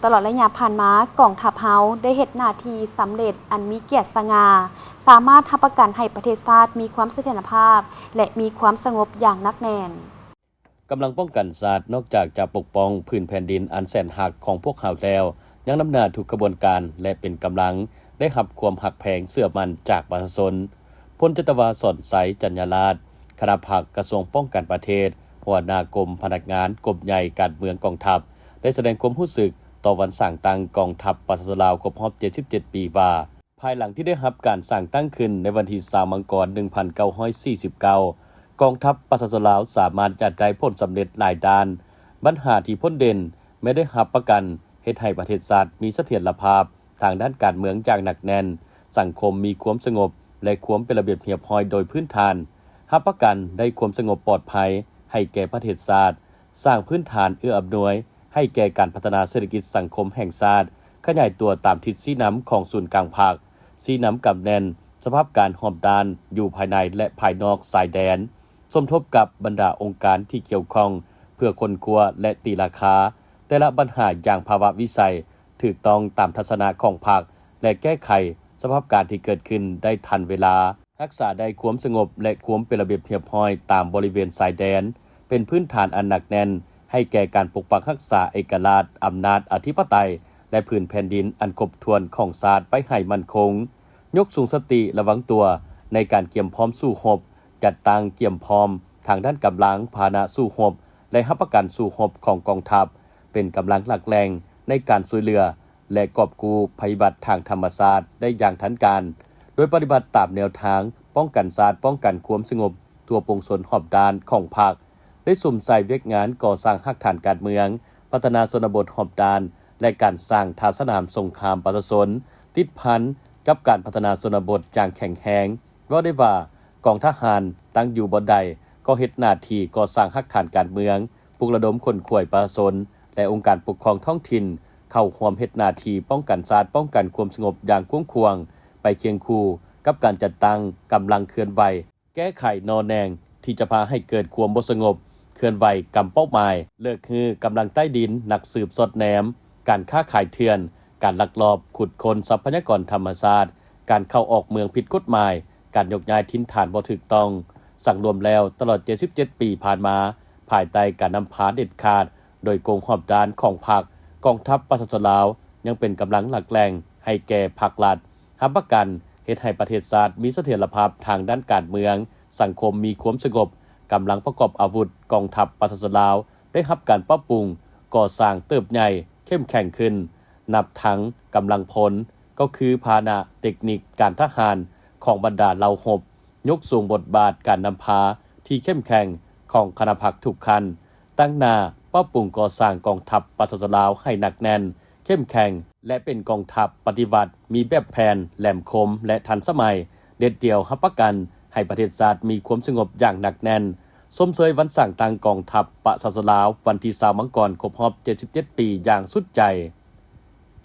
ตลอดระยะผ่านมากองทัพเฮาได้เฮ็ดหน้าที่สำเร็จอันมีเกียรติสง่าสามารถรับประกันให้ประเทศชาติมีความเสถียรภาพและมีความสงบอย่างหนักแน่นกำลังป้องกันชาตินอกจากจะปกป้องพื้นแผ่นดินอันแสนหักของพวกเขาแล้วยังนำหน้าทุกกระบวนการและเป็นกำลังได้รับความหักแพงเสื่อมันจากประชาชนพลจัตวาสอนใสจัญญาราชคณะผักกระทรวงป้องกันประเทศหัวหน้ากรมพนักงานกรมใหญ่การเมืองกองทัพได้แสดงความรู้สึกต่อวันสร้างตั้งกองทัพประชาชนลาวครบรอบ77 ปีว่าภายหลังที่ได้รับการสร้างตั้งขึ้นในวันที่3มังกร1949กองทัพประชาชนลาวสามารถจัดได้ผลสำเร็จหลายด้านปัญหาที่พ้นเด่นไม่ได้รับประกันเฮ็ดให้ประเทศชาติมีเสถียรภาพทางด้านการเมืองอย่างหนักแน่นสังคมมีความสงบและความเป็นระเบียบเรียบร้อยโดยพื้นฐานรับประกันได้ความสงบปลอดภัยให้แก่ประเทศชาติสร้างพื้นฐานเอื้ออำนวยให้แก่การพัฒนาเศรษฐกิจสังคมแห่งชาติขยายตัวตามทิศชี้นำของศูนย์กลางภาคชี้นำกับแน่นสภาพการหอบด้านอยู่ภายในและภายนอกชายแดนสมทบกับบรรดาองค์การที่เกี่ยวข้องเพื่อคนกลัวและตีราคาแต่ละปัญหาอย่างภาวะวิสัยถูกต้องตามทัศนะของภาคและแก้ไขสภาพการที่เกิดขึ้นได้ทันเวลารักษาได้ความสงบและความเป็นระเบียบเรียบร้อยตามบริเวณชายแดนเป็นพื้นฐานอันหนักแน่นให้แก่การปกปักรักษาเอกราชอำนาจอธิปไตยและพื้นแผ่นดินอันครบถ้วนของชาติไว้ให้มั่นคงยกสูงสติระวังตัวในการเตรียมพร้อมสู้รบจัดตั้งเตรียมพร้อมทางด้านกำลังพาหนะสู้รบและรับประกันสู้รบของกองทัพเป็นกำลังหลักแรงในการช่วยเหลือและกอบกู้ภัยพิบัติทางธรรมชาติได้อย่างทันการโดยปฏิบัติตามแนวทางป้องกันชาติป้องกันความสงบทั่วปวงชนรอบด้านของภาคได้สุ่มใส่เวียกงานก่อสร้างรากฐานการเมืองพัฒนาชนบทรอบด้านและการสร้างท่าสนามสงครามประชาชนติดพันกับการพัฒนาชนบทอย่างแข็งแรงว่าได้ว่ากองทหารตั้งอยู่บนใดก็เฮ็ดหน้าที่ก่อสร้างรากฐานการเมืองปลุกระดมคนข่วยประชาชนและองค์การปกครองท้องถิ่นเข้าร่วมเฮ็ดหน้าที่ป้องกันชาติป้องกันความสงบอย่างกว้างขวางไปเคียงคู่กับการจัดตั้งกำลังเคลื่อนไหวแก้ไขนอแนงที่จะพาให้เกิดความบ่สงบเคลื่อนไหวกำเป้าหมายเลิกคือกำลังใต้ดินนักสืบสอดแนมการค้าขายเถื่อนการลักลอบขุดค้นทรัพยากรธรรมชาติการเข้าออกเมืองผิดกฎหมายการยกย้ายถิ่นฐานบ่ถูกต้องสั่งรวมแล้วตลอด77 ปีผ่านมาภายใต้การนำพาเด็ดขาดโดยกองทัพด้านของพรรคกองทัพประชาชนลาวยังเป็นกำลังหลักแรงให้แก่ภาครัฐรับประกันเฮ็ดให้ประเทศชาติมีเสถียรภาพทางด้านการเมืองสังคมมีความสงบกำลังประกอบอาวุธกองทัพประชาชนลาวได้รับการปรับปรุงก่อสร้างเติบใหญ่เข้มแข็งขึ้นนับทั้งกำลังพลก็คือพาหนะเทคนิคการทหารของบรรดาเหล่าหบยกสูงบทบาทการนำพาที่เข้มแข็งของคณะพรรคทุกคันตั้งหน้าปรับปรุงก่อสร้างกองทัพประชาชนลาวให้หนักแน่นเข้มแข็งและเป็นกองทัพปฏิวัติมีแบบแผนแหลมคมและทันสมัยเด็ดเดี่ยวรับประกันให้ประเทศชาติมีความสงบอย่างหนักแน่นสมเสยวันสร้างตั้งกองทัพประชาชนลาววันที่20มังกรครบรอบ77 ปีอย่างสุดใจ